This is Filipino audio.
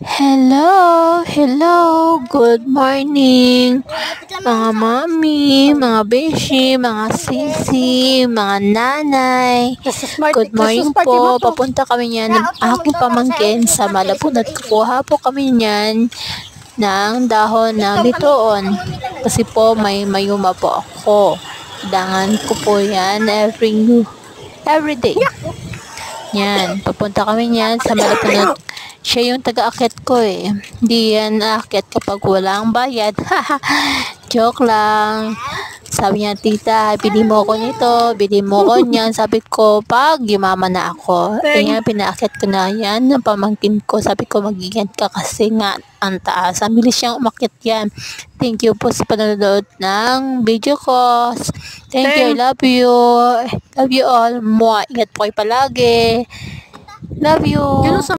Hello, good morning, mga mami, mga beshi, mga sisi, mga nanay. Good morning po. Papunta kami niyan ng aking pamangkin sa Malabon at kukuha po kami niyan ng dahon na bitoon. Kasi po may mayuma po ako. Kailangan ko po yan every day. Yan, papunta kami niyan sa Malabon. Siya yung taga-akit ko eh. Hindi yan akit kapag walang bayad. Joke lang. Sabi niya, tita, bili mo ko nito, bili mo ko niyan. Sabi ko, pag yumaman na ako. Ayan, pinaakit ko na yan ng pamangkin ko. Sabi ko, mag-ingat ka kasi nga ang taas. Ang bilis siyang umakit yan. Thank you po sa panonood ng video ko. Thank you, I love you. Love you all. Ingat po kayo palagi. Love you.